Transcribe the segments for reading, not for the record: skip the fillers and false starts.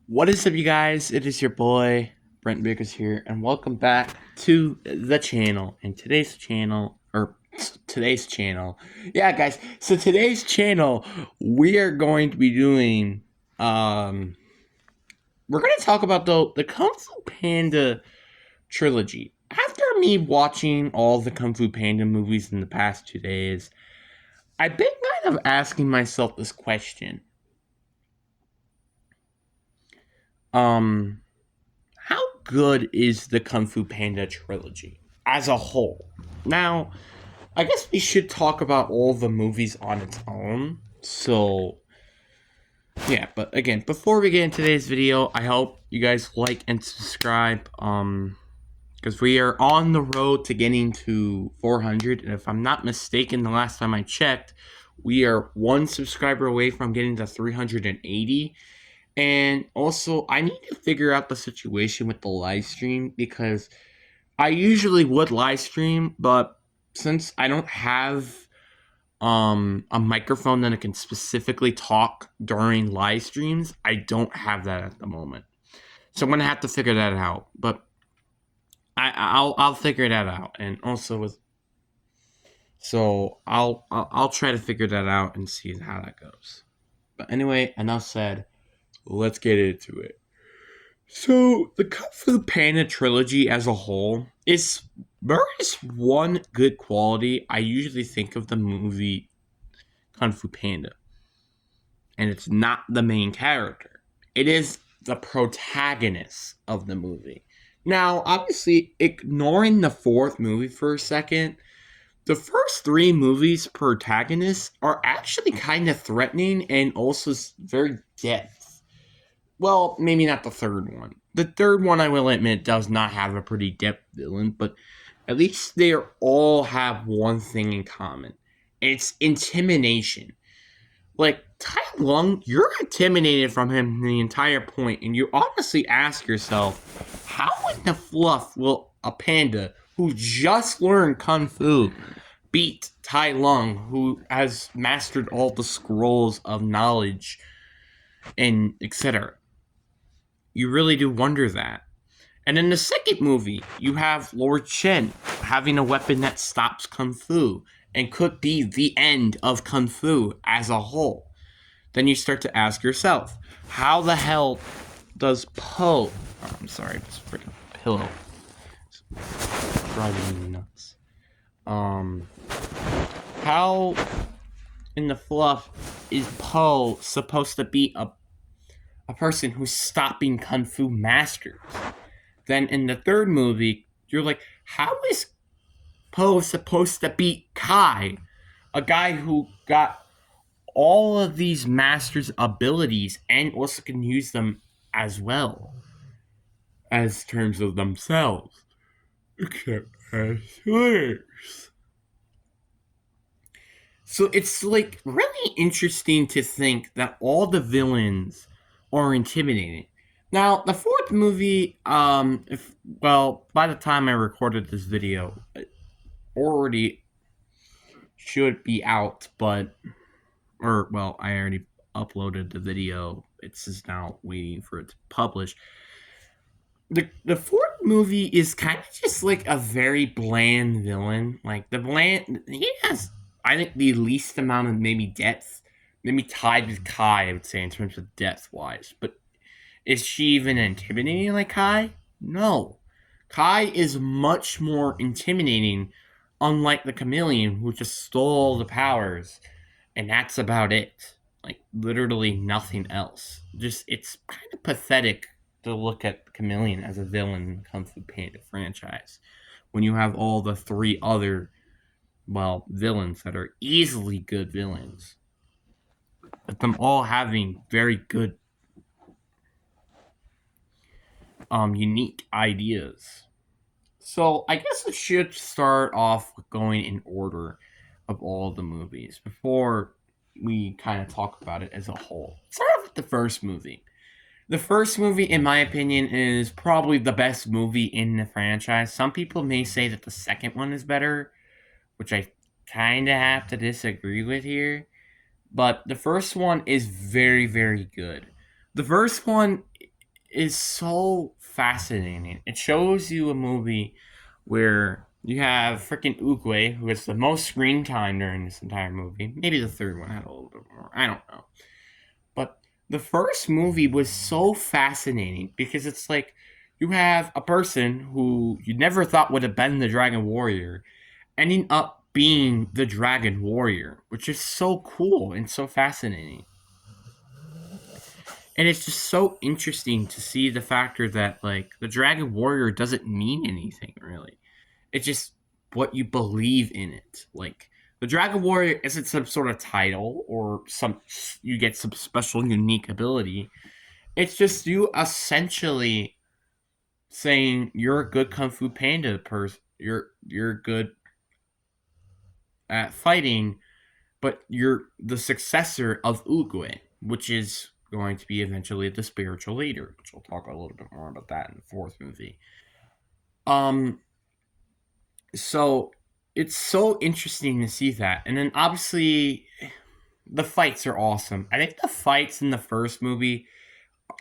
What is up, you guys? It is your boy Brent Bickers here, and welcome back to the channel. And today's channel, yeah, guys. So today's channel, we are going to be doing, we're going to talk about the Kung Fu Panda trilogy. After me watching all the Kung Fu Panda movies in the past 2 days, I've been kind of asking myself this question. Um, How good is the Kung Fu Panda trilogy as a whole? Now, I guess we should talk about all the movies on its own. So, yeah, but again, before we get into today's video, I hope you guys like and subscribe. Because we are on the road to getting to 400, and if I'm not mistaken, the last time I checked, we are one subscriber away from getting to 380. And also, I need to figure out the situation with the live stream because I usually would live stream, but since I don't have a microphone that I can specifically talk during live streams, I don't have that at the moment. So I'm gonna have to figure that out. But I'll figure that out. And also with so I'll try to figure that out and see how that goes. But anyway, enough said. Let's get into it. So, the Kung Fu Panda trilogy as a whole is there is one good quality I usually think of the movie Kung Fu Panda, and it's not the main character. It is the protagonist of the movie. Now, obviously, ignoring the fourth movie for a second, the first three movies' protagonists are actually kind of threatening and also very depth. Well, maybe not the third one. The third one, I will admit, does not have a pretty depth villain, but at least they all have one thing in common. It's intimidation. Like, Tai Lung, you're intimidated from him the entire point, and you honestly ask yourself, how in the fluff will a panda who just learned Kung Fu beat Tai Lung, who has mastered all the scrolls of knowledge and etc.? You really do wonder that. And in the second movie, you have Lord Chen having a weapon that stops Kung Fu and could be the end of Kung Fu as a whole. Then you start to ask yourself, how the hell does Po? Oh, I'm sorry, this freaking pillow it's driving me nuts. Um, how in the fluff is Po supposed to be a person who's stopping Kung Fu masters? Then in the third movie, you're like, how is Po supposed to beat Kai, a guy who got all of these masters' abilities and also can use them as well as terms of themselves, except as slaves. So it's like really interesting to think that all the villains are intimidating. Now, the fourth movie, if well, by the time I recorded this video, it already should be out, but or well, I already uploaded the video. It's just now waiting for it to publish. The fourth movie is kind of just like a very bland villain. Like the bland, he has I think the least amount of maybe depth, maybe tied with Kai. I would say in terms of depth wise, but is she even intimidating like Kai? No. Kai is much more intimidating, unlike the chameleon who just stole the powers, and that's about it. Like, literally nothing else. Just, it's kind of pathetic to look at the chameleon as a villain in the Kung Fu Panda franchise when you have all the three other, well, villains that are easily good villains. But them all having very good unique ideas. So I guess we should start off with going in order of all the movies before we kind of talk about it as a whole. Start off with the first movie. The first movie, in my opinion, is probably the best movie in the franchise. Some people may say that the second one is better, which I kind of have to disagree with here. But the first one is very, very good. The first one is so fascinating. It shows you a movie where you have freaking Oogway, who has the most screen time during this entire movie. Maybe the third one had a little bit more. I don't know. But the first movie was so fascinating because it's like you have a person who you never thought would have been the Dragon Warrior ending up being the Dragon Warrior, which is so cool and so fascinating. And it's just so interesting to see the factor that like the Dragon Warrior doesn't mean anything really. It's just what you believe in it. Like the Dragon Warrior isn't some sort of title or some you get some special unique ability. It's just you essentially saying you're a good kung fu panda person. You're good at fighting, but you're the successor of Oogway, which is going to be eventually the spiritual leader, which we'll talk a little bit more about that in the fourth movie. Um, so it's so interesting to see that, and then obviously the fights are awesome. I think the fights in the first movie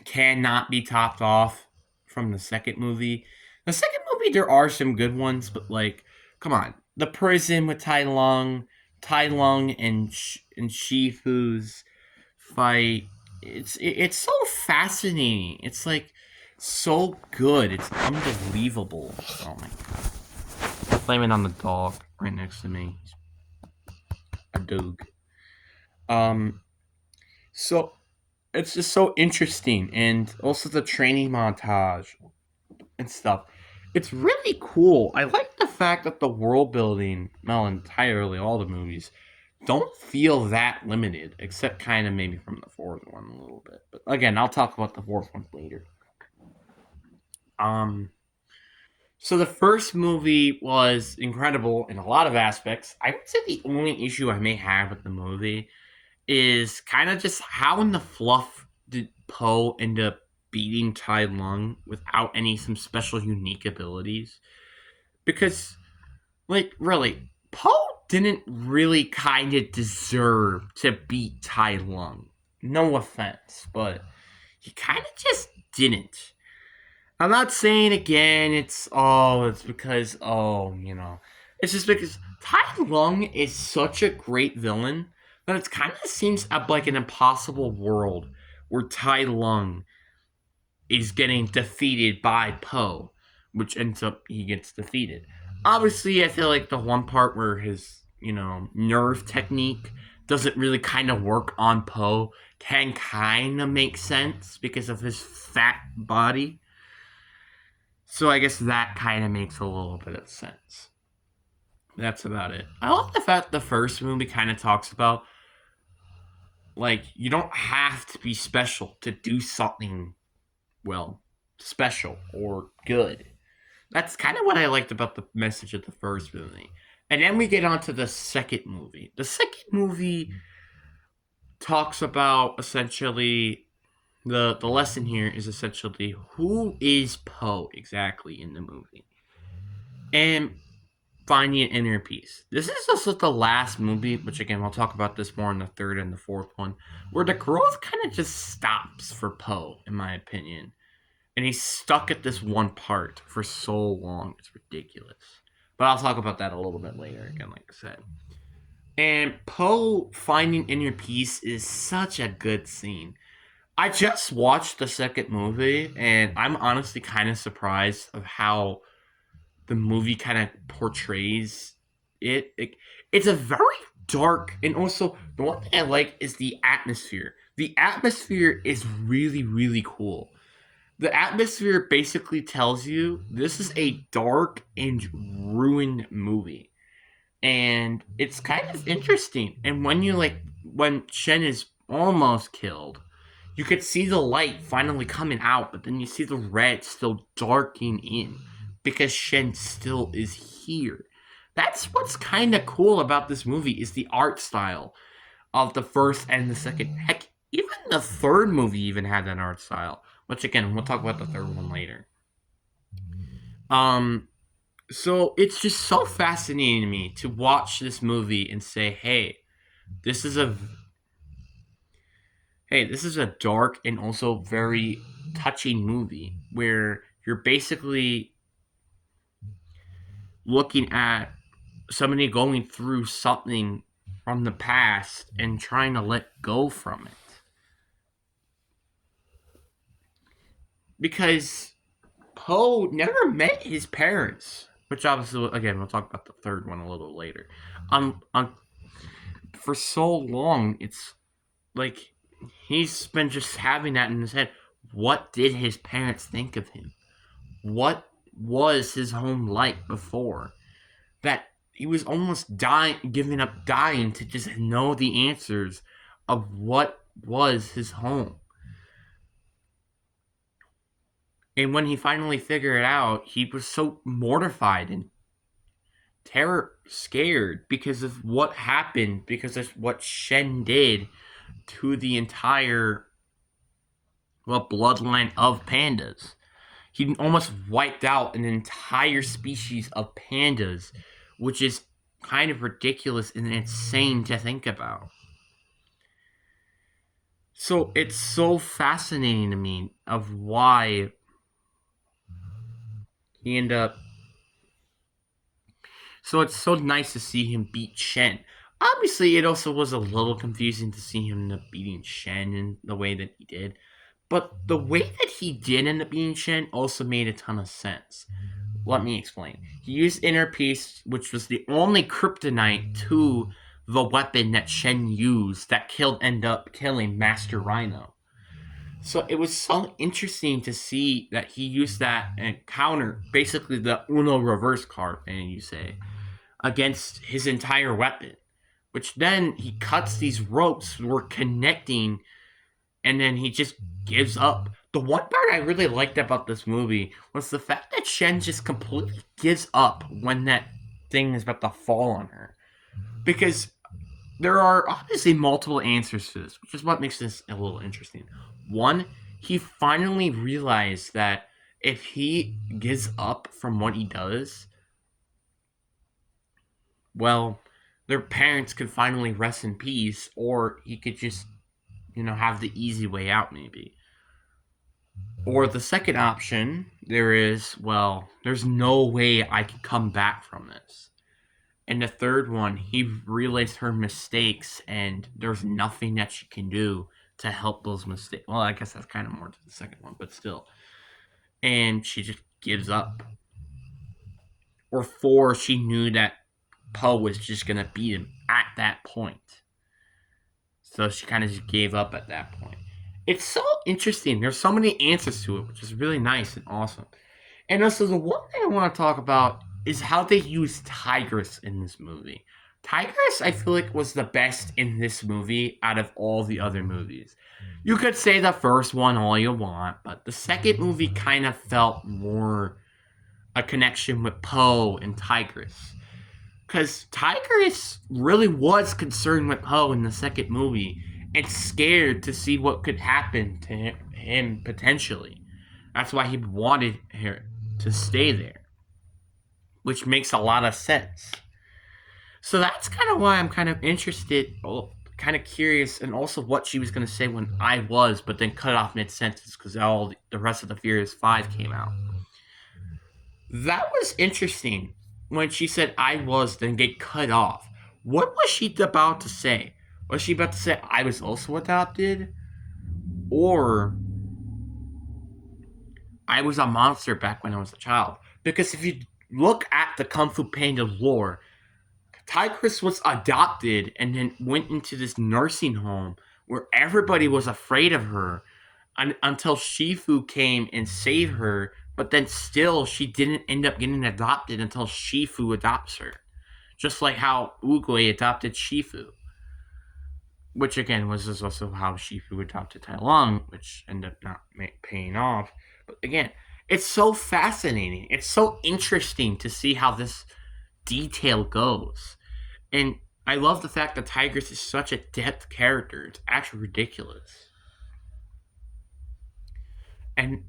cannot be topped off from the second movie. The second movie, there are some good ones, but like, come on, the prison with Tai Lung and Shifu's fight. It's so fascinating. It's like so good. It's unbelievable. Oh my god! Blaming on the dog right next to me. A dog. Um. So it's just so interesting, and also the training montage and stuff. It's really cool. I like the fact that the world building, well, entirely all the movies, don't feel that limited, except kind of maybe from the fourth one a little bit. But again, I'll talk about the fourth one later. Um, so the first movie was incredible in a lot of aspects. I would say the only issue I may have with the movie is kind of just how in the fluff did Poe end up beating Tai Lung without any some special unique abilities? Because like really, Poe didn't really kind of deserve to beat Tai Lung. No offense, but he kind of just didn't. I'm not saying again it's because it's just because Tai Lung is such a great villain that it kind of seems like an impossible world where Tai Lung is getting defeated by Poe, which ends up he gets defeated. Obviously, I feel like the one part where his nerve technique doesn't really kind of work on Poe can kind of make sense because of his fat body. So I guess that kind of makes a little bit of sense. That's about it. I love the fact the first movie kind of talks about like you don't have to be special to do something well, special or good. That's kind of what I liked about the message of the first movie. And then we get on to the second movie. The second movie talks about essentially the lesson here is essentially who is Poe exactly in the movie. And finding an inner peace. This is also the last movie, which again we'll talk about this more in the third and the fourth one, where the growth kind of just stops for Poe, in my opinion. And he's stuck at this one part for so long. It's ridiculous. But I'll talk about that a little bit later, again, like I said. And Poe finding inner peace is such a good scene. I just watched the second movie, and I'm honestly kind of surprised of how the movie kind of portrays it's a very dark, and also the one thing I like is the atmosphere. The atmosphere is really, really cool. The atmosphere basically tells you this is a dark and ruined movie. And it's kind of interesting. And when Shen is almost killed, you could see the light finally coming out, but then you see the red still darkening in because Shen still is here. That's what's kind of cool about this movie is the art style of the first and the second. Heck, even the third movie even had that art style. Which again, we'll talk about the third one later. Um, so it's just so fascinating to me to watch this movie and say, this is a dark and also very touching movie where you're basically looking at somebody going through something from the past and trying to let go from it. Because Poe never met his parents, which obviously, again, we'll talk about the third one a little later. For so long, it's like he's been just having that in his head. What did his parents think of him? What was his home like before? That he was almost dying, giving up dying to just know the answers of what was his home. And when he finally figured it out, he was so mortified and scared because of what happened, because of what Shen did to the entire, well, bloodline of pandas. He almost wiped out an entire species of pandas, which is kind of ridiculous and insane to think about. So it's so fascinating to me of why he ended up. So it's so nice to see him beat Shen. Obviously, it also was a little confusing to see him end up beating Shen in the way that he did. But the way that he did end up beating Shen also made a ton of sense. Let me explain. He used Inner Peace, which was the only kryptonite to the weapon that Shen used that ended up killing Master Rhino. So it was so interesting to see that he used that and counter basically the Uno reverse card, and you say, against his entire weapon. Which then he cuts these ropes were connecting, and then he just gives up. The one part I really liked about this movie was the fact that Shen just completely gives up when that thing is about to fall on her. Because there are obviously multiple answers to this, which is what makes this a little interesting. One, he finally realized that if he gives up from what he does, well, their parents could finally rest in peace, or he could just, have the easy way out, maybe. Or the second option, there is, well, there's no way I can come back from this. And the third one, he realized her mistakes, and there's nothing that she can do to help those mistakes. Well, I guess that's kind of more to the second one, but still. And she just gives up. Or four, she knew that Poe was just going to beat him at that point. So she kind of just gave up at that point. It's so interesting. There's so many answers to it, which is really nice and awesome. And also, the one thing I want to talk about is how they use Tigress in this movie. Tigress, I feel like, was the best in this movie out of all the other movies. You could say the first one all you want, but the second movie kind of felt more a connection with Poe and Tigress. Because Tigress really was concerned with Poe in the second movie and scared to see what could happen to him potentially. That's why he wanted her to stay there, which makes a lot of sense. So that's kind of why I'm kind of interested, kind of curious, and also what she was going to say when I was, but then cut off mid-sentence because all the rest of the Furious 5 came out. That was interesting. When she said I was, then get cut off. What was she about to say? Was she about to say I was also adopted? Or I was a monster back when I was a child? Because if you look at the Kung Fu Panda lore, Tigress was adopted and then went into this nursing home where everybody was afraid of her until Shifu came and saved her. But then still, she didn't end up getting adopted until Shifu adopts her. Just like how Oogway adopted Shifu. Which, again, was also how Shifu adopted Tai Lung, which ended up not paying off. But again, it's so fascinating. It's so interesting to see how this detail goes. And I love the fact that Tigress is such a depth character. It's actually ridiculous. And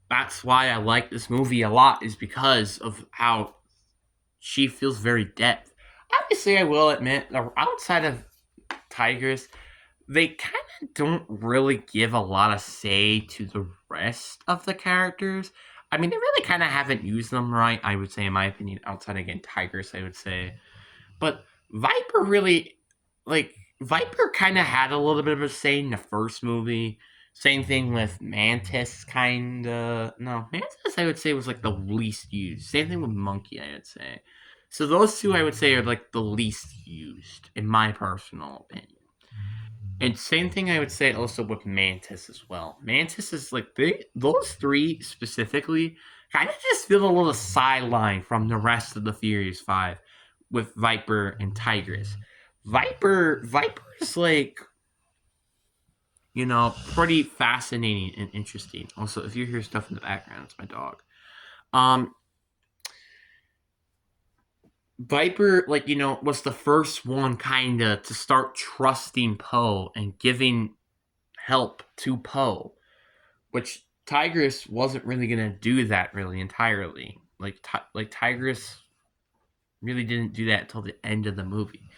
that's why I like this movie a lot, is because of how she feels very depth. Obviously, I will admit, outside of Tigress, they kind of don't really give a lot of say to the rest of the characters. I mean, they really kind of haven't used them right, I would say, in my opinion, outside again Tigers, I would say. But Viper really, like, Viper kind of had a little bit of a say in the first movie. Same thing with Mantis, kind of. No, Mantis, I would say, was like the least used. Same thing with Monkey, I would say. So those two, I would say, are like the least used, in my personal opinion. And same thing I would say also with Mantis as well. Mantis is like those three specifically kind of just feel a little sideline from the rest of the Furious Five with Viper and Tigress. Viper is like, pretty fascinating and interesting. Also, if you hear stuff in the background, it's my dog. Um Viper, like, was the first one kinda to start trusting Poe and giving help to Poe, which Tigress wasn't really gonna do that really entirely. Like Tigress really didn't do that until the end of the movie.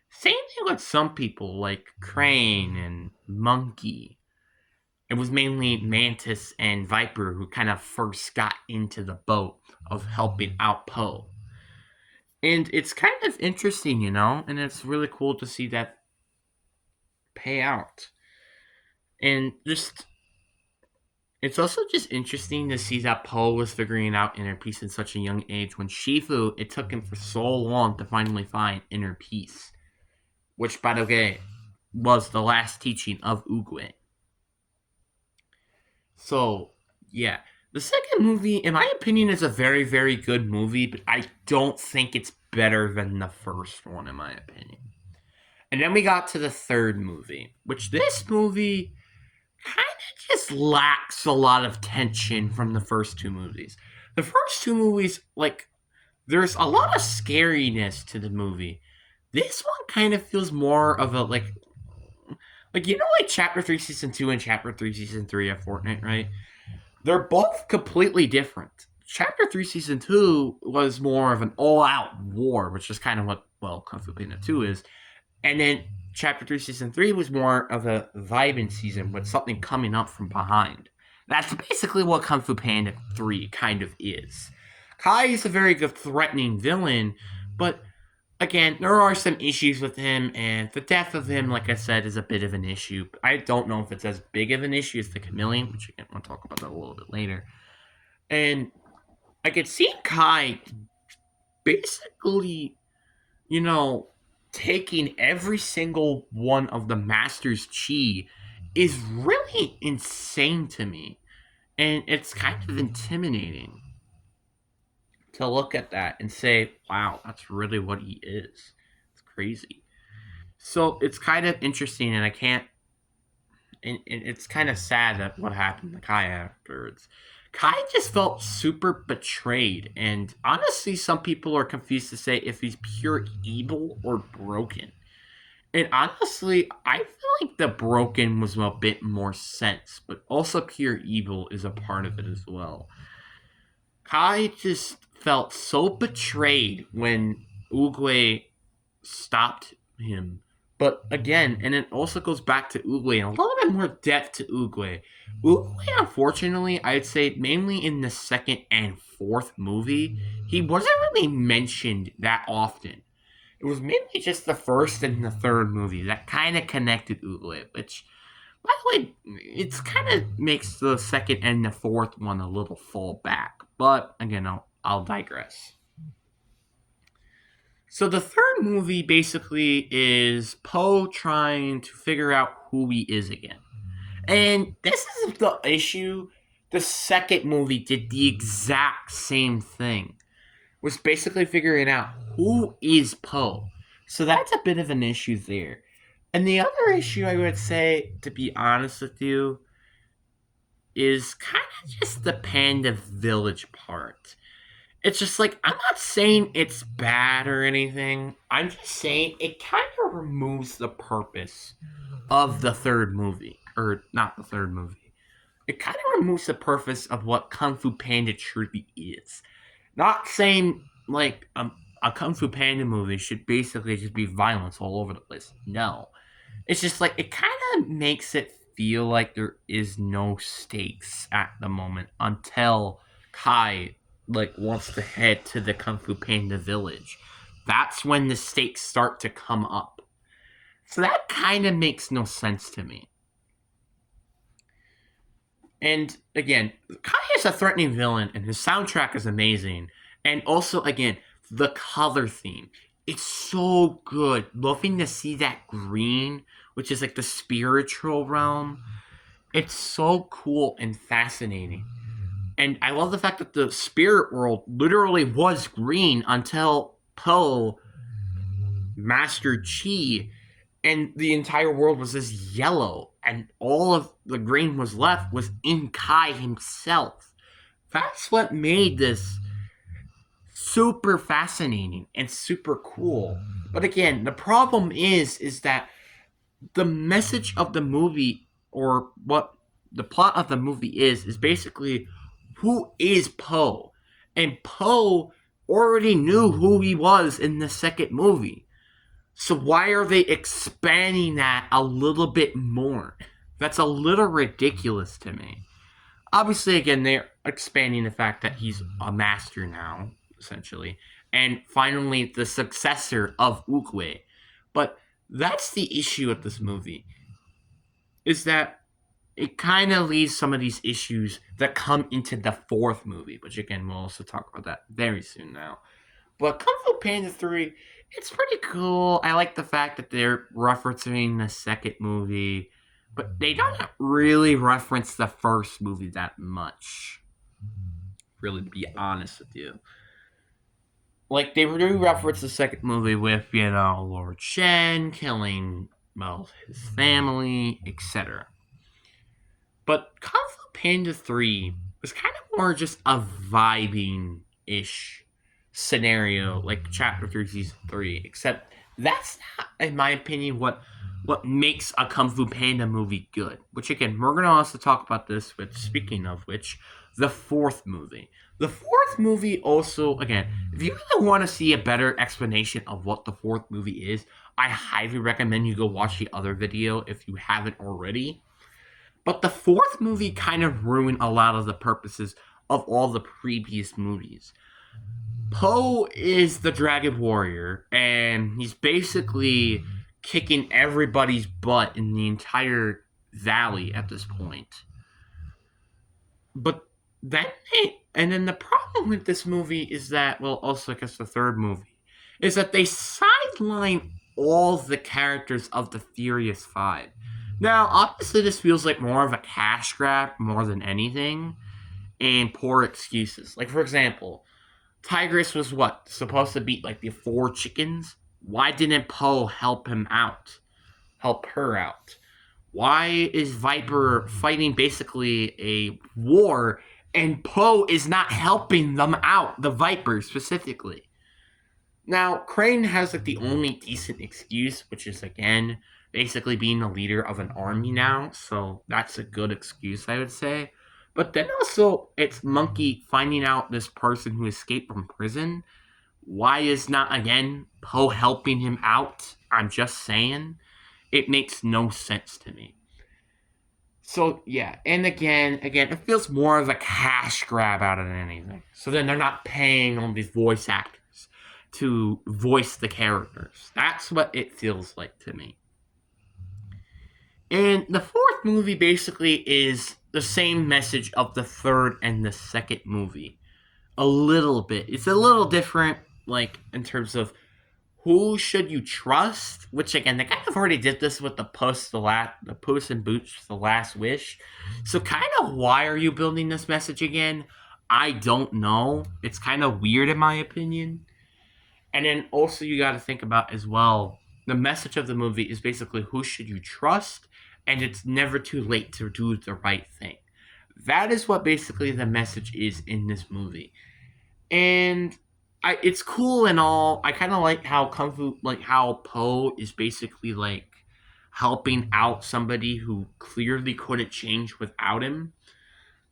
Same thing with some people like Crane and Monkey. It was mainly Mantis and Viper who kind of first got into the boat of helping out Poe. And it's kind of interesting, and it's really cool to see that pay out. And just it's also just interesting to see that Poe was figuring out inner peace at such a young age when Shifu, it took him for so long to finally find inner peace. Which, by the way, was the last teaching of Oogway. So, yeah. The second movie, in my opinion, is a very, very good movie, but I don't think it's better than the first one, in my opinion. And then we got to the third movie, which this movie kind of just lacks a lot of tension from the first two movies. The first two movies, like, there's a lot of scariness to the movie. This one kind of feels more of a, like Chapter 3 Season 2 and Chapter 3 Season 3 of Fortnite, right? They're both completely different. Chapter 3 Season 2 was more of an all-out war, which is kind of what, well, Kung Fu Panda 2 is. And then Chapter 3 Season 3 was more of a vibing season with something coming up from behind. That's basically what Kung Fu Panda 3 kind of is. Kai is a very good threatening villain, but again, there are some issues with him, and the death of him, like I said, is a bit of an issue. I don't know if it's as big of an issue as the chameleon, which again, we'll talk about that a little bit later. And I could see Kai basically, taking every single one of the Master's chi is really insane to me. And it's kind of intimidating to look at that and say, wow, that's really what he is. It's crazy. So it's kind of interesting, and I can't. And it's kind of sad that what happened to Kai afterwards. Kai just felt super betrayed, and honestly, some people are confused to say if he's pure evil or broken. And honestly, I feel like the broken was a bit more sense, but also pure evil is a part of it as well. Kai just felt so betrayed when Oogway stopped him. But again, and it also goes back to Oogway and a little bit more depth to Oogway. Oogway, unfortunately, I'd say mainly in the second and fourth movie, he wasn't really mentioned that often. It was mainly just the first and the third movie that kind of connected Oogway, which, by the way, it's kind of makes the second and the fourth one a little fall back. But again, I'll digress. So the third movie basically is Poe trying to figure out who he is again. And this is the issue. The second movie did the exact same thing. Was basically figuring out who is Poe. So that's a bit of an issue there. And the other issue I would say, to be honest with you, is kind of just the Panda Village part. It's just like, I'm not saying it's bad or anything. I'm just saying it kind of removes the purpose of the third movie. Or, not the third movie. It kind of removes the purpose of what Kung Fu Panda truly is. Not saying, like, a Kung Fu Panda movie should basically just be violence all over the place. No. It's just like, it kind of makes it feel like there is no stakes at the moment until Kai wants to head to the Kung Fu Panda village. That's when the stakes start to come up. So that kind of makes no sense to me. And again, Kai is a threatening villain, and his soundtrack is amazing. And also, again, the color theme. It's so good. Loving to see that green, which is like the spiritual realm. It's so cool and fascinating. And I love the fact that the spirit world literally was green until Poe mastered Chi, and the entire world was this yellow, and all of the green was left was in Kai himself. That's what made this super fascinating and super cool. But again, the problem is that the message of the movie, or what the plot of the movie is basically who is Poe, and Poe already knew who he was in the second movie. So why are they expanding that a little bit more? That's a little ridiculous to me. Obviously, again, they're expanding the fact that he's a master now, essentially, and finally the successor of Oogway. But that's the issue with this movie, is that it kind of leaves some of these issues that come into the fourth movie, which again, we'll also talk about that very soon now. But Kung Fu Panda 3, it's pretty cool. I like the fact that they're referencing the second movie, but they don't really reference the first movie that much. Really, to be honest with you. Like, they do reference the second movie with, Lord Shen killing, well, his family, etc. But Kung Fu Panda 3 was kind of more just a vibing ish scenario, like Chapter 3, Season 3, except that's not, in my opinion, what makes a Kung Fu Panda movie good. Which, again, we're going to also talk about this with, speaking of which, the fourth movie. The fourth movie also, again, if you really want to see a better explanation of what the fourth movie is, I highly recommend you go watch the other video if you haven't already. But the fourth movie kind of ruined a lot of the purposes of all the previous movies. Poe is the Dragon Warrior, and he's basically kicking everybody's butt in the entire valley at this point. But then the problem with this movie is that, well, also I guess the third movie, is that they sideline all the characters of the Furious Five. Now, obviously, this feels like more of a cash grab more than anything, and poor excuses. Like, for example, Tigress was what? Supposed to beat, like, the four chickens? Why didn't Poe help him out? Help her out? Why is Viper fighting basically a war and Poe is not helping them out, the Viper specifically? Now, Crane has like the only decent excuse, which is again basically being the leader of an army now, so that's a good excuse, I would say. But then also, it's Monkey finding out this person who escaped from prison. Why is not again Poe helping him out? I'm just saying, it makes no sense to me. So yeah, and again, it feels more of a cash grab out of anything. So then they're not paying all these voice actors to voice the characters. That's what it feels like to me. And the fourth movie basically is the same message of the third and the second movie. A little bit. It's a little different, like, in terms of who should you trust? Which again, they kind of already did this with the Puss in Boots, The Last Wish. So kind of why are you building this message again? I don't know. It's kind of weird in my opinion. And then also you got to think about as well, the message of the movie is basically who should you trust, and it's never too late to do the right thing. That is what basically the message is in this movie. And it's cool and all. I kind of like how how Poe is basically like helping out somebody who clearly couldn't change without him.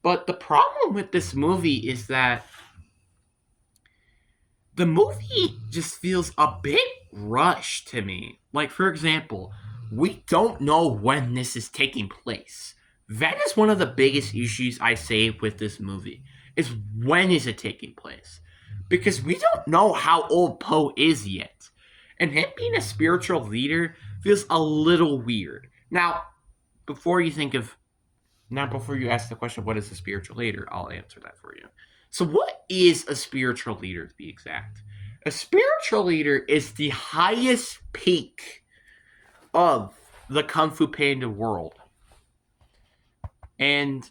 But the problem with this movie is that the movie just feels a bit rushed to me. Like, for example, we don't know when this is taking place. That is one of the biggest issues I say with this movie. Is when is it taking place? Because we don't know how old Poe is yet. And him being a spiritual leader feels a little weird. Now, before you think of before you ask the question, what is a spiritual leader? I'll answer that for you. So, what is a spiritual leader to be exact? A spiritual leader is the highest peak of the Kung Fu Panda world. And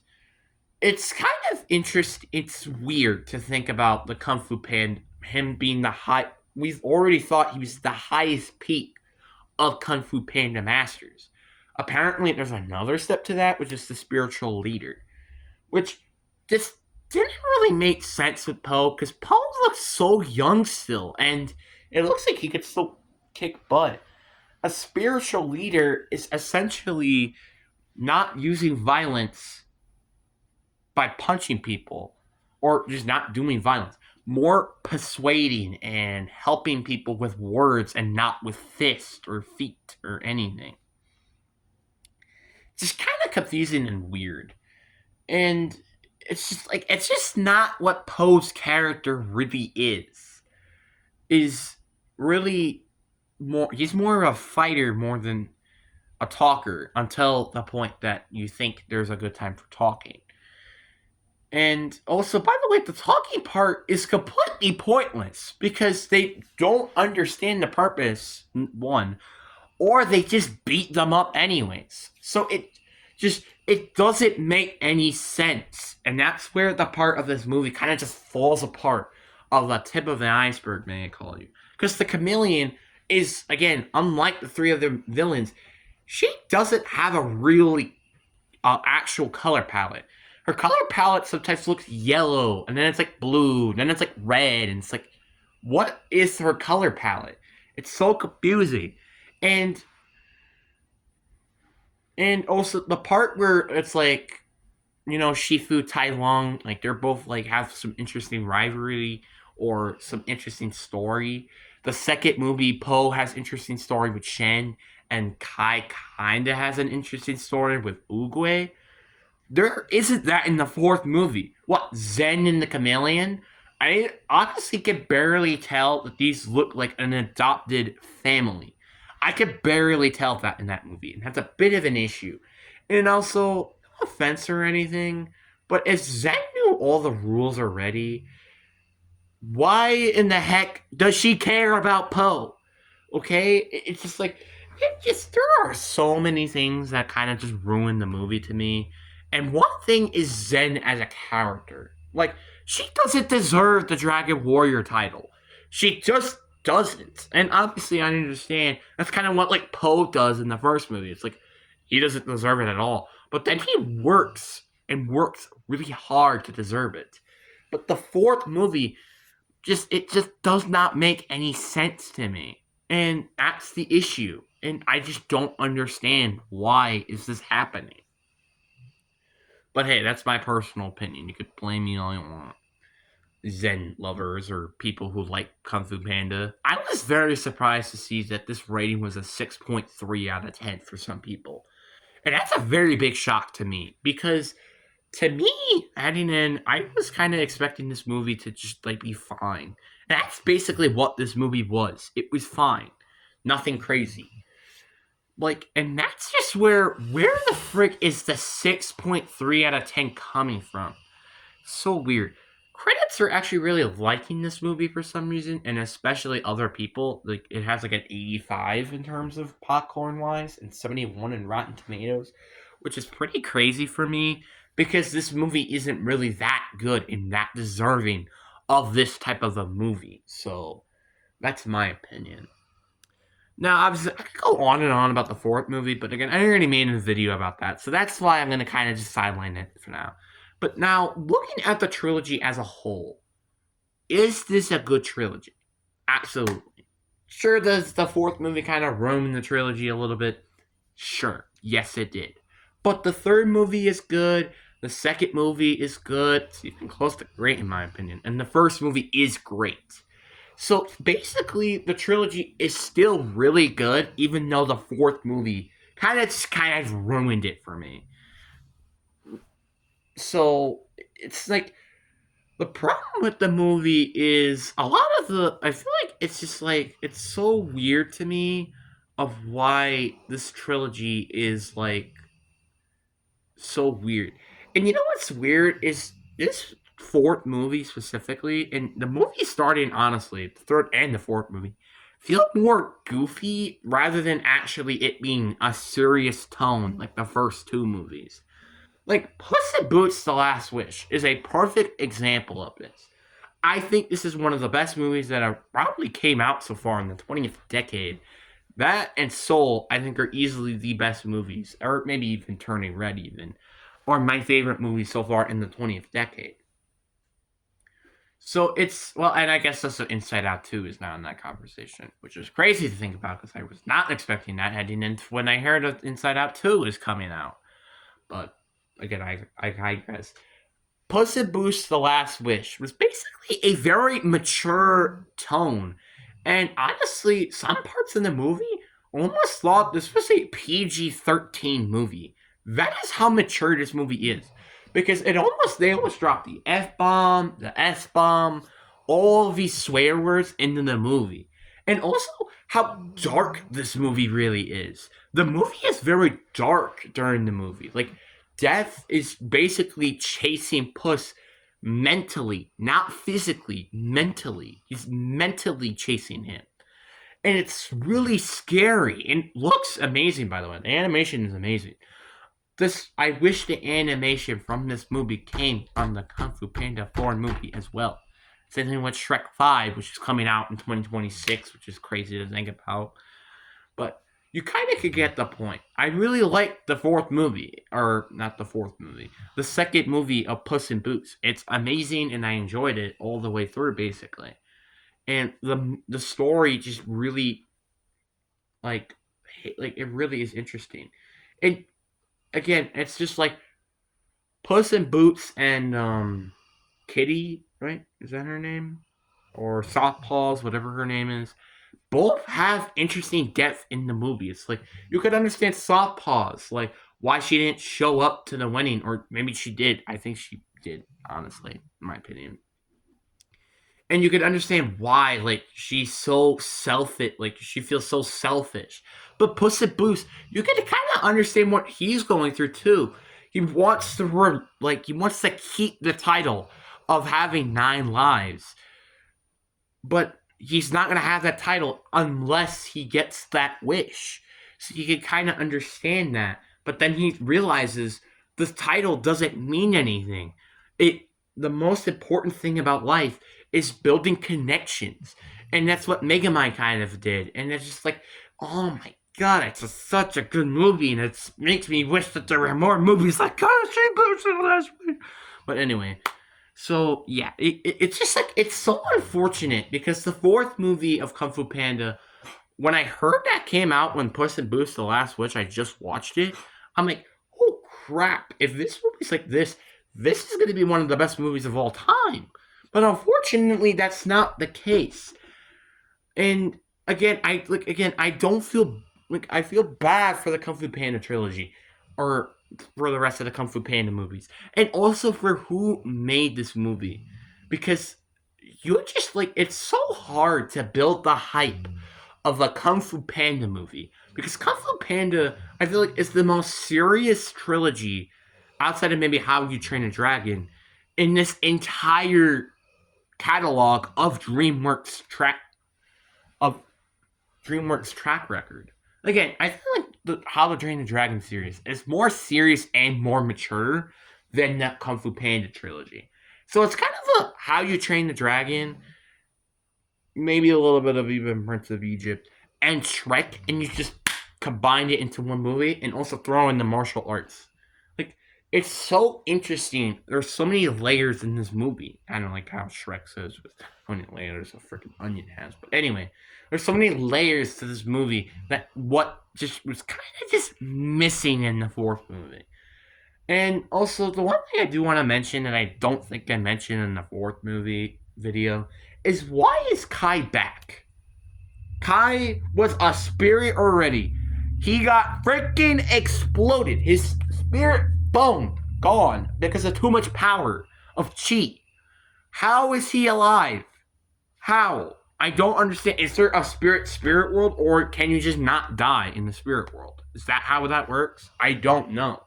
it's kind of interesting. It's weird to think about the Kung Fu Panda, him being the high. We've already thought he was the highest peak of Kung Fu Panda masters. Apparently, there's another step to that, which is the spiritual leader, which just didn't really make sense with Poe because Poe looks so young still, and it looks like he could still kick butt. A spiritual leader is essentially not using violence by punching people or just not doing violence, more persuading and helping people with words and not with fists or feet or anything. Just kind of confusing and weird. And it's just not what Poe's character really is. Is really more he's more of a fighter more than a talker until the point that you think there's a good time for talking. And also, by the way, the talking part is completely pointless because they don't understand the purpose, one, or they just beat them up anyways. So it doesn't make any sense. And that's where the part of this movie kind of just falls apart of the tip of the iceberg, may I call you. Because the chameleon is, again, unlike the three other villains, she doesn't have a really actual color palette. Her color palette sometimes looks yellow, and then it's like blue, and then it's like red, and it's like, what is her color palette? It's so confusing. And also the part where it's like, Shifu, Tai Lung, like they're both like have some interesting rivalry or some interesting story. The second movie, Poe has interesting story with Shen, and Kai kinda has an interesting story with Oogway. There isn't that in the fourth movie. What, Zen and the Chameleon? I honestly can barely tell that these look like an adopted family. I could barely tell that in that movie, and that's a bit of an issue. And also, no offense or anything, but if Zen knew all the rules already, why in the heck does she care about Poe? Okay? It's just like, there are so many things that kind of just ruin the movie to me. And one thing is Zen as a character. Like, she doesn't deserve the Dragon Warrior title. She just doesn't. And obviously, I understand that's kind of what, like, Poe does in the first movie. It's like, he doesn't deserve it at all. But then he works, and works really hard to deserve it. But the fourth movie, it just does not make any sense to me. And that's the issue. And I just don't understand why is this happening. But hey, that's my personal opinion. You could blame me all you want. Zen lovers or people who like Kung Fu Panda. I was very surprised to see that this rating was a 6.3 out of 10 for some people. And that's a very big shock to me. Because to me, adding in, I was kind of expecting this movie to just like be fine. And that's basically what this movie was. It was fine. Nothing crazy. Like, and that's just where the frick is the 6.3 out of 10 coming from? So weird. Critics are actually really liking this movie for some reason, and especially other people. Like, it has like an 85 in terms of popcorn wise, and 71 in Rotten Tomatoes, which is pretty crazy for me because this movie isn't really that good and that deserving of this type of a movie. So, that's my opinion. Now, obviously, I could go on and on about the fourth movie, but again, I already made a video about that, so that's why I'm going to kind of just sideline it for now. But now, looking at the trilogy as a whole, is this a good trilogy? Absolutely. Sure, does the fourth movie kind of ruin the trilogy a little bit? Sure, yes it did. But the third movie is good, the second movie is good, it's even close to great in my opinion, and the first movie is great. So basically, the trilogy is still really good, even though the fourth movie kind of ruined it for me. So it's like the problem with the movie is a lot of the. I feel like it's just like it's so weird to me of why this trilogy is like so weird. And you know what's weird is this fourth movie specifically, and the movie starting honestly, the third and the fourth movie, feel more goofy rather than actually it being a serious tone like the first two movies. Like Puss in Boots: The Last Wish is a perfect example of this. I think this is one of the best movies that have probably came out so far in the 20th decade. That and Soul, I think, are easily the best movies, or maybe even Turning Red, even, are my favorite movies so far in the 20th decade. So it's, well, and I guess that's what Inside Out 2 is now in that conversation, which is crazy to think about because I was not expecting that heading into when I heard of Inside Out 2 is coming out. But again, I digress. Puss in Boots: The Last Wish was basically a very mature tone. And honestly, some parts in the movie almost thought this was a PG-13 movie. That is how mature this movie is. Because they almost dropped the F bomb, the S bomb, all of these swear words into the movie. And also how dark this movie really is. The movie is very dark during the movie. Like Death is basically chasing Puss mentally, not physically, mentally. He's mentally chasing him. And it's really scary and looks amazing, by the way. The animation is amazing. I wish the animation from this movie came from the Kung Fu Panda 4 movie as well. Same thing with Shrek 5, which is coming out in 2026, which is crazy to think about. But you kind of could get the point. I really liked the fourth movie, or not the fourth movie, the second movie of Puss in Boots. It's amazing, and I enjoyed it all the way through, basically. And the story just really like it really is interesting. And again, it's just like Puss in Boots and Kitty, right? Is that her name? Or Soft Paws, whatever her name is, both have interesting depth in the movie. It's like you could understand Soft Paws, like why she didn't show up to the wedding, or maybe she did. I think she did, honestly, in my opinion. And you could understand why, like she's so selfish, like she feels so selfish. But Puss in Boots, you get to kind of understand what he's going through too. He wants to keep the title of having 9 lives, but he's not going to have that title unless he gets that wish. So you can kind of understand that. But then he realizes the title doesn't mean anything. It The most important thing about life is building connections. And that's what Megamind kind of did. And it's just like, oh my god, such a good movie, and it makes me wish that there were more movies like last week. But anyway, so yeah, it's just like it's so unfortunate because the fourth movie of Kung Fu Panda, when I heard that came out when Puss in Boots: The Last Wish, I just watched it. I'm like, oh crap! If this movie's like this is going to be one of the best movies of all time. But unfortunately, that's not the case. And again, I don't feel like I feel bad for the Kung Fu Panda trilogy, or for the rest of the Kung Fu Panda movies, and also for who made this movie, because you just like it's so hard to build the hype of a Kung Fu Panda movie because Kung Fu Panda I feel like is the most serious trilogy outside of maybe How You Train a Dragon in this entire catalog of of DreamWorks track record. Again, I feel like the How to Train the Dragon series is more serious and more mature than that Kung Fu Panda trilogy. So it's kind of a How You Train the Dragon, maybe a little bit of even Prince of Egypt, and Shrek, and you just combine it into one movie and also throw in the martial arts. Like, it's so interesting. There's so many layers in this movie. I don't like how Shrek says with how many layers a freaking onion has. But anyway, there's so many layers to this movie that what just was kind of just missing in the fourth movie. And also, the one thing I do want to mention that I don't think I mentioned in the fourth movie video is, why is Kai back? Kai was a spirit already. He got freaking exploded. His spirit bone gone because of too much power of chi. How is he alive? How? I don't understand. Is there a spirit world, or can you just not die in the spirit world? Is that how that works? I don't know.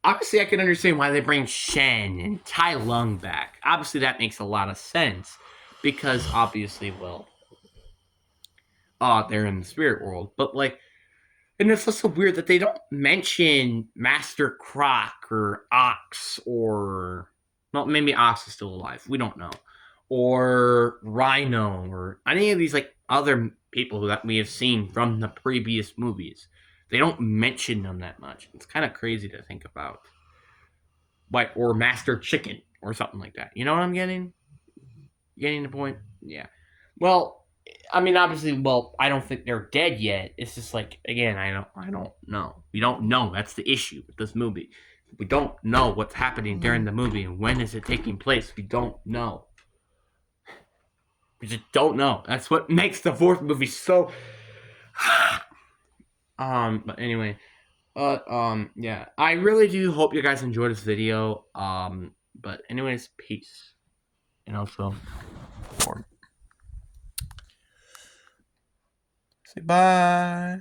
Obviously, I can understand why they bring Shen and Tai Lung back. Obviously, that makes a lot of sense because obviously, well, they're in the spirit world. But like, and it's also weird that they don't mention Master Croc or Ox or, well, maybe Ox is still alive. We don't know, or Rhino or any of these like other people that we have seen from the previous movies. They don't mention them that much. It's kind of crazy to think about. Like, or Master Chicken or something like that. You know what I'm getting? Getting the point? Yeah. Well, I mean, obviously, well, I don't think they're dead yet. It's just like, again, I don't know. We don't know. That's the issue with this movie. We don't know what's happening during the movie and when is it taking place. We don't know. We just don't know. That's what makes the fourth movie so. But anyway, yeah, I really do hope you guys enjoyed this video. But anyways, peace. And also, say bye.